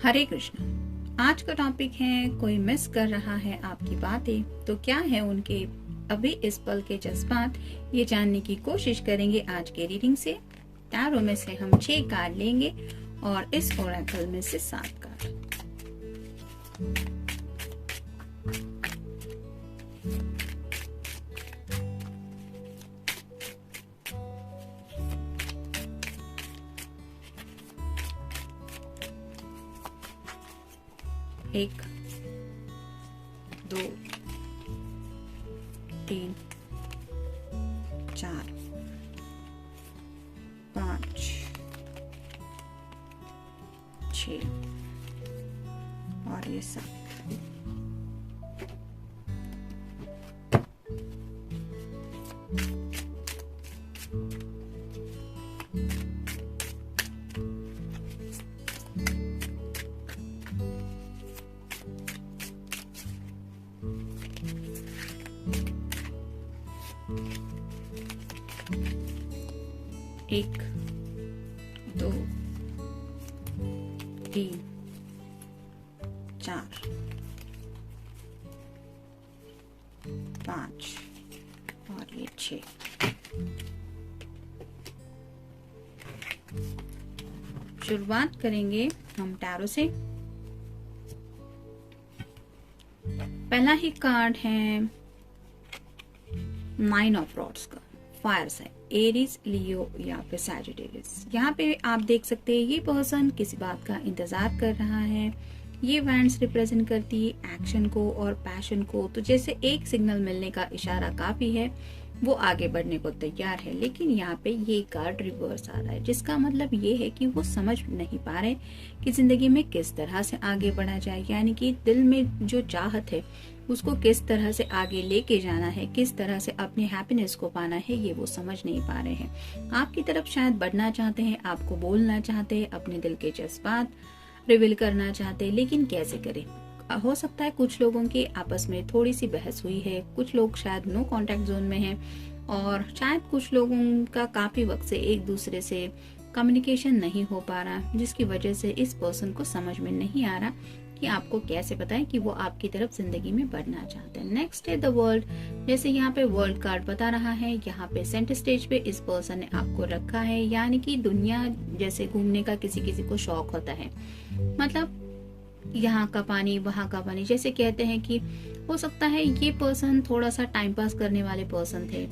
हरे कृष्ण। आज का टॉपिक है कोई मिस कर रहा है आपकी बातें, तो क्या है उनके अभी इस पल के जज्बात, ये जानने की कोशिश करेंगे आज के रीडिंग से। टैरो में से हम 6 कार्ड लेंगे और इस ओरेकल में से 7 कार्ड। एक, 2, 3, 4, 5, 6 और ये 7। एक, 2, 3, 4, 5 और ये 6। शुरुआत करेंगे हम टैरो से। पहला ही कार्ड है 9 ऑफ रॉड्स का, फायर साइन, एरीज, लियो या फिर सैजिटेरियस। यहाँ पे आप देख सकते हैं ये पर्सन किसी बात का इंतजार कर रहा है। ये वैंड्स रिप्रेजेंट करती है एक्शन को और पैशन को, तो जैसे एक सिग्नल मिलने का इशारा काफी है, वो आगे बढ़ने को तैयार है। लेकिन यहाँ पे ये कार्ड रिवर्स आ रहा है, जिसका मतलब ये है कि वो समझ नहीं पा रहे कि जिंदगी में किस तरह से आगे बढ़ा जाए, यानी कि दिल में जो चाहत है उसको किस तरह से आगे लेके जाना है, किस तरह से अपने हैप्पीनेस को पाना है, ये वो समझ नहीं पा रहे हैं। आपकी तरफ शायद बढ़ना चाहते हैं, आपको बोलना चाहते हैं, अपने दिल के जज्बात रिवील करना चाहते हैं, लेकिन कैसे करें। हो सकता है कुछ लोगों की आपस में थोड़ी सी बहस हुई है, कुछ लोग शायद नो कांटेक्ट जोन में हैं और शायद कुछ लोगों का काफी वक्त से एक दूसरे से कम्युनिकेशन नहीं हो पा रहा, जिसकी वजह से इस पर्सन को समझ में नहीं आ रहा कि आपको कैसे बताएं कि वो आपकी तरफ जिंदगी में बढ़ना चाहते हैं। नेक्स्ट है द वर्ल्ड। जैसे यहाँ पे वर्ल्ड कार्ड बता रहा है, यहाँ पे सेंटर स्टेज पे इस पर्सन ने आपको रखा है, यानी कि दुनिया जैसे घूमने का किसी किसी को शौक होता है, मतलब यहाँ का पानी वहाँ का पानी, जैसे कहते हैं कि हो सकता है ये पर्सन थोड़ा सा टाइम पास करने वाले पर्सन थे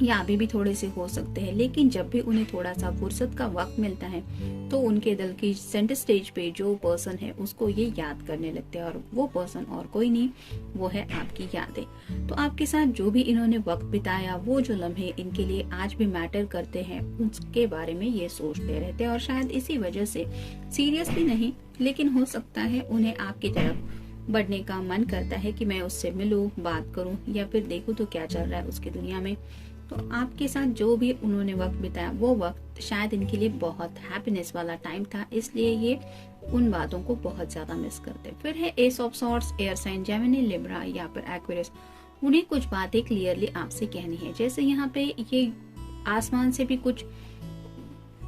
या अभी भी थोड़े से हो सकते हैं, लेकिन जब भी उन्हें थोड़ा सा फुर्सत का वक्त मिलता है तो उनके दिल की सेंटर स्टेज पे जो पर्सन है उसको ये याद करने लगते हैं, और वो पर्सन और कोई नहीं, वो है आपकी यादें। तो आपके साथ जो भी इन्होंने वक्त बिताया, वो जो लम्हे इनके लिए आज भी मैटर करते हैं, उसके बारे में ये सोचते रहते हैं, और शायद इसी वजह से सीरियसली नहीं, लेकिन हो सकता है उन्हें आपकी तरफ बढ़ने का मन करता है कि मैं उससे मिलूं, बात करूं या फिर देखूं तो क्या चल रहा है उसकी दुनिया में। तो आपके साथ जो भी उन्होंने वक्त बिताया, वो वक्त शायद इनके लिए बहुत हैप्पीनेस वाला टाइम था, इसलिए ये उन बातों को बहुत ज्यादा मिस करते। फिर है ace of swords, air sign Gemini, Libra या फिर एक्वेरियस। उन्हें कुछ बातें क्लियरली आपसे कहनी है। जैसे यहाँ पे ये आसमान से भी कुछ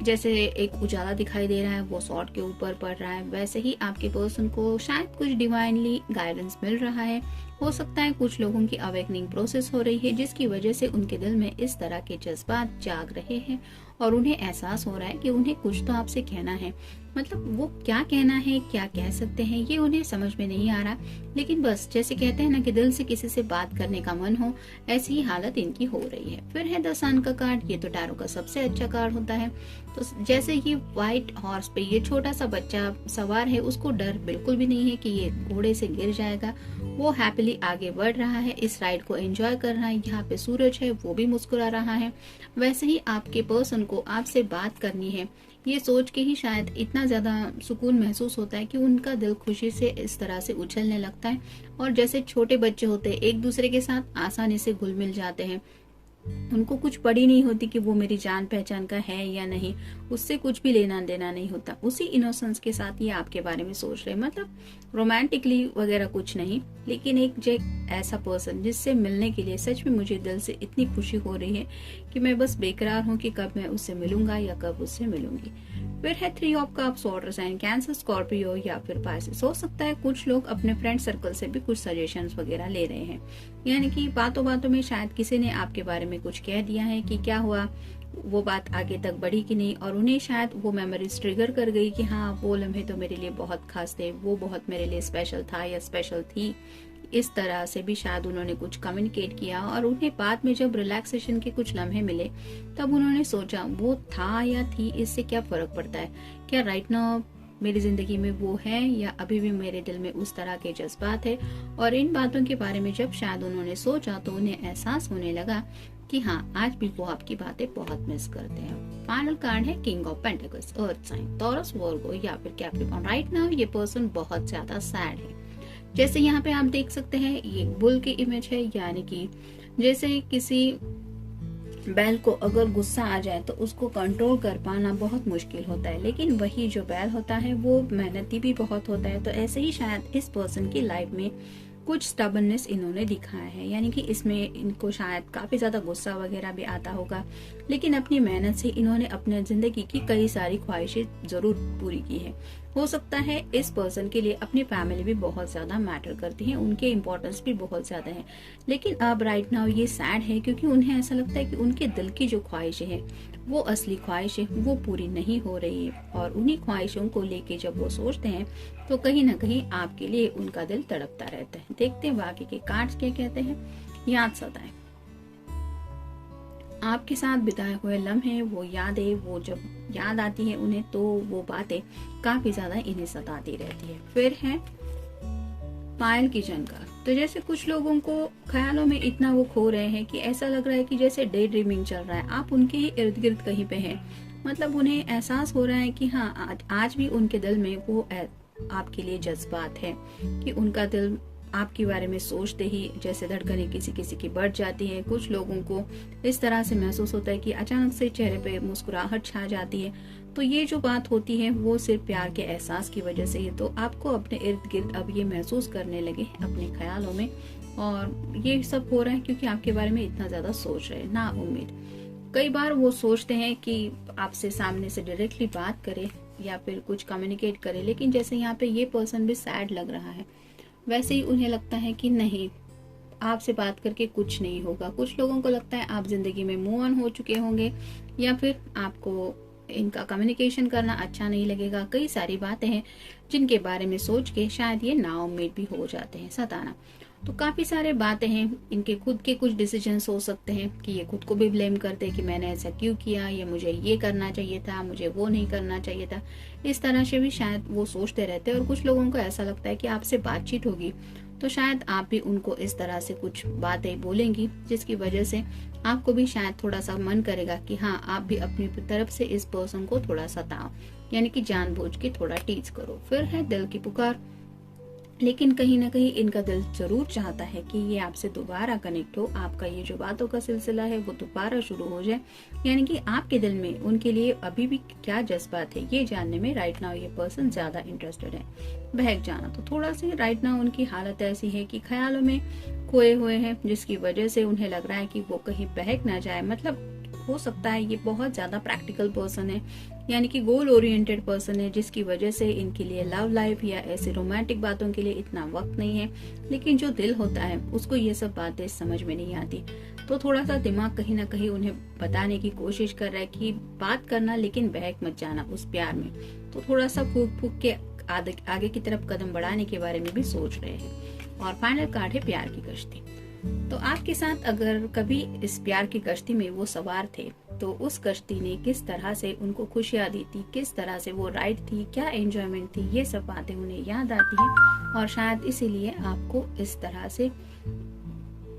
जैसे एक उजाला दिखाई दे रहा है, वो सॉर्ड के ऊपर पड़ रहा है, वैसे ही आपके पर्सन को शायद कुछ डिवाइनली गाइडेंस मिल रहा है। हो सकता है कुछ लोगों की अवेकनिंग प्रोसेस हो रही है, जिसकी वजह से उनके दिल में इस तरह के जज्बात जाग रहे हैं और उन्हें एहसास हो रहा है कि उन्हें कुछ तो आपसे कहना है। मतलब वो क्या कहना है, क्या कह सकते हैं, ये उन्हें समझ में नहीं आ रहा, लेकिन बस जैसे कहते हैं ना कि दिल से किसी से बात करने का मन हो, ऐसी ही हालत इनकी हो रही है। फिर है द सन का कार्ड। ये तो टैरो का सबसे अच्छा कार्ड होता है। तो जैसे ये व्हाइट हॉर्स पे ये छोटा सा बच्चा सवार है, उसको डर बिल्कुल भी नहीं है कि ये घोड़े से गिर जाएगा, वो हैप्पीली आगे बढ़ रहा है, इस राइड को एंजॉय कर रहा है। यहाँ पे सूरज है, वो भी मुस्कुरा रहा है। वैसे ही आपके पर्सन को आपसे बात करनी है, ये सोच के ही शायद इतना ज्यादा सुकून महसूस होता है कि उनका दिल खुशी से इस तरह से उछलने लगता है, और जैसे छोटे बच्चे होते हैं एक दूसरे के साथ आसानी से घुल मिल जाते हैं, उनको कुछ पड़ी नहीं होती कि वो मेरी जान पहचान का है या नहीं, उससे कुछ भी लेना देना नहीं होता। उसी इनोसेंस के साथ ये आपके बारे में सोच रहे, मतलब रोमांटिकली वगैरह कुछ नहीं, लेकिन एक जो ऐसा पर्सन जिससे मिलने के लिए सच में मुझे दिल से इतनी खुशी हो रही है कि मैं बस बेकरार हूँ कि कब मैं उससे मिलूंगा या कब उससे मिलूंगी। फिर है 3 of cups, water sign, Cancer, Scorpio या फिर पाइसेस। हो सकता है कुछ लोग अपने फ्रेंड सर्कल से भी कुछ सजेशंस वगैरह ले रहे हैं, यानी कि बातों बातों में शायद किसी ने आपके बारे में कुछ कह दिया है कि क्या हुआ, वो बात आगे तक बढ़ी कि नहीं, और उन्हें शायद वो मेमोरीज ट्रिगर कर गई कि हाँ वो लम्हे तो मेरे लिए बहुत खास थे, वो बहुत मेरे लिए स्पेशल था या स्पेशल थी। इस तरह से भी शायद उन्होंने कुछ कम्युनिकेट किया, और उन्हें बाद में जब रिलैक्सेशन के कुछ लम्हे मिले तब उन्होंने सोचा वो था या थी, इससे क्या फर्क पड़ता है, क्या राइट नाउ मेरी जिंदगी में वो है या अभी भी मेरे दिल में उस तरह के जज्बात है। और इन बातों के बारे में जब शायद उन्होंने सोचा तो उन्हें एहसास होने लगा कि हाँ आज भी वो आपकी बातें बहुत मिस करते हैं। फाइनल कार्ड है king of pentacles, earth sign, Taurus, Virgo या फिर कैप्रिकॉर्न। राइट नाउ ये पर्सन बहुत ज्यादा सैड है। जैसे यहाँ पे आप देख सकते हैं ये बुल की इमेज है, यानी कि जैसे किसी बैल को अगर गुस्सा आ जाए तो उसको कंट्रोल कर पाना बहुत मुश्किल होता है, लेकिन वही जो बैल होता है वो मेहनती भी बहुत होता है। तो ऐसे ही शायद इस पर्सन की लाइफ में कुछ स्टबर्ननेस इन्होंने दिखाया है, यानी कि इसमें इनको शायद काफी ज्यादा गुस्सा वगैरह भी आता होगा, लेकिन अपनी मेहनत से इन्होंने अपने जिंदगी की कई सारी ख्वाहिशें जरूर पूरी की है। हो सकता है इस पर्सन के लिए अपनी फैमिली भी बहुत ज्यादा मैटर करती है, उनके इम्पोर्टेंस भी बहुत ज्यादा है, लेकिन अब राइट नाउ ये सैड है क्योंकि उन्हें ऐसा लगता है कि उनके दिल की जो ख्वाहिशें हैं, वो असली ख्वाहिशें वो पूरी नहीं हो रही है, और उन्हीं ख्वाहिशों को लेके जब वो सोचते हैं तो कहीं ना कहीं आपके लिए उनका दिल तड़पता रहता है। देखते हैं बाकी के कार्ड्स क्या कहते हैं। याद सताए, आपके साथ बिताए हुए लम्हे, वो यादें, वो जब याद आती है उन्हें तो वो बातें काफी ज्यादा इन्हें सताती रहती है। फिर है पायल की झनकार। तो जैसे कुछ लोगों को ख्यालों में इतना वो खो रहे हैं कि ऐसा लग रहा है कि जैसे डे ड्रीमिंग चल रहा है, आप उनके ही इर्द गिर्द कहीं पे हैं, मतलब उन्हें एहसास हो रहा है कि हाँ आज भी उनके दिल में वो आपके लिए जज्बात है, कि उनका दिल आपके बारे में सोचते ही जैसे धड़कनें किसी किसी की बढ़ जाती है। कुछ लोगों को इस तरह से महसूस होता है कि अचानक से चेहरे पे मुस्कुराहट छा जाती है। तो ये जो बात होती है वो सिर्फ प्यार के एहसास की वजह से है। तो आपको अपने इर्द गिर्द अब ये महसूस करने लगे अपने ख्यालों में, और ये सब हो रहा है क्योंकि आपके बारे में इतना ज्यादा सोच रहे हैं ना उम्मीद। कई बार वो सोचते हैं कि आपसे सामने से डायरेक्टली बात करे या फिर कुछ कम्युनिकेट करे, लेकिन जैसे यहाँ पे ये पर्सन भी सैड लग रहा है, वैसे ही उन्हें लगता है कि नहीं आपसे बात करके कुछ नहीं होगा। कुछ लोगों को लगता है आप जिंदगी में मूव ऑन हो चुके होंगे, या फिर आपको इनका कम्युनिकेशन करना अच्छा नहीं लगेगा। कई सारी बातें हैं जिनके बारे में सोच के शायद ये नाउम्मीद भी हो जाते हैं। सताना, तो काफी सारे बातें हैं, इनके खुद के कुछ डिसीजंस हो सकते हैं कि ये खुद को भी ब्लेम करते हैं कि मैंने ऐसा क्यों किया, या मुझे ये करना चाहिए था, मुझे वो नहीं करना चाहिए था। इस तरह से भी शायद वो सोचते रहते हैं। और कुछ लोगों को ऐसा लगता है कि आपसे बातचीत होगी तो शायद आप भी उनको इस तरह से कुछ बातें बोलेंगी, जिसकी वजह से आपको भी शायद थोड़ा सा मन करेगा कि हाँ आप भी अपनी तरफ से इस पर्सन को थोड़ा सताओ, यानी कि जानबूझ के थोड़ा टीज करो। फिर है दिल की पुकार, लेकिन कहीं ना कहीं इनका दिल जरूर चाहता है कि ये आपसे दोबारा कनेक्ट हो, आपका ये जो बातों का सिलसिला है वो दोबारा शुरू हो जाए, यानी कि आपके दिल में उनके लिए अभी भी क्या जज्बात है ये जानने में राइट नाउ ये पर्सन ज्यादा इंटरेस्टेड है। बहक जाना, तो थोड़ा सा राइट नाउ उनकी हालत ऐसी है कि ख्यालों में खोए हुए हैं, जिसकी वजह से उन्हें लग रहा है कि वो कहीं बहक ना जाए। मतलब हो सकता है ये बहुत ज्यादा प्रैक्टिकल पर्सन है, यानी कि गोल ओरिएंटेड पर्सन है, जिसकी वजह से इनके लिए लव लाइफ या ऐसी रोमांटिक बातों के लिए इतना वक्त नहीं है। लेकिन जो दिल होता है उसको ये सब बातें समझ में नहीं आती, तो थोड़ा सा दिमाग कहीं ना कहीं उन्हें बताने की कोशिश कर रहा है कि बात करना लेकिन बहक मत जाना उस प्यार में। तो थोड़ा सा फूक फूक के आगे की तरफ कदम बढ़ाने के बारे में भी सोच रहे हैं। और फाइनल कार्ड है प्यार की कश्ती। तो आपके साथ अगर कभी इस प्यार की कश्ती में वो सवार थे तो उस कश्ती ने किस तरह से उनको खुशियां दी थी, किस तरह से वो राइड थी, क्या एंजॉयमेंट थी, ये सब बातें उन्हें याद आती है, और शायद इसीलिए आपको इस तरह से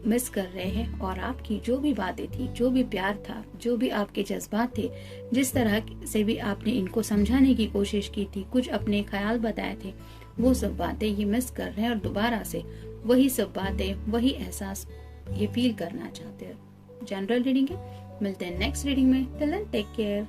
मिस कर रहे हैं। और आपकी जो भी बातें थी, जो भी प्यार था, जो भी आपके जज्बात थे, जिस तरह से भी आपने इनको समझाने की कोशिश की थी, कुछ अपने ख्याल बताए थे, वो सब बातें ये मिस कर रहे हैं और दोबारा से वही सब बातें, वही एहसास ये फील करना चाहते हैं। जनरल रीडिंग है, मिलते हैं नेक्स्ट रीडिंग में। Till then take care.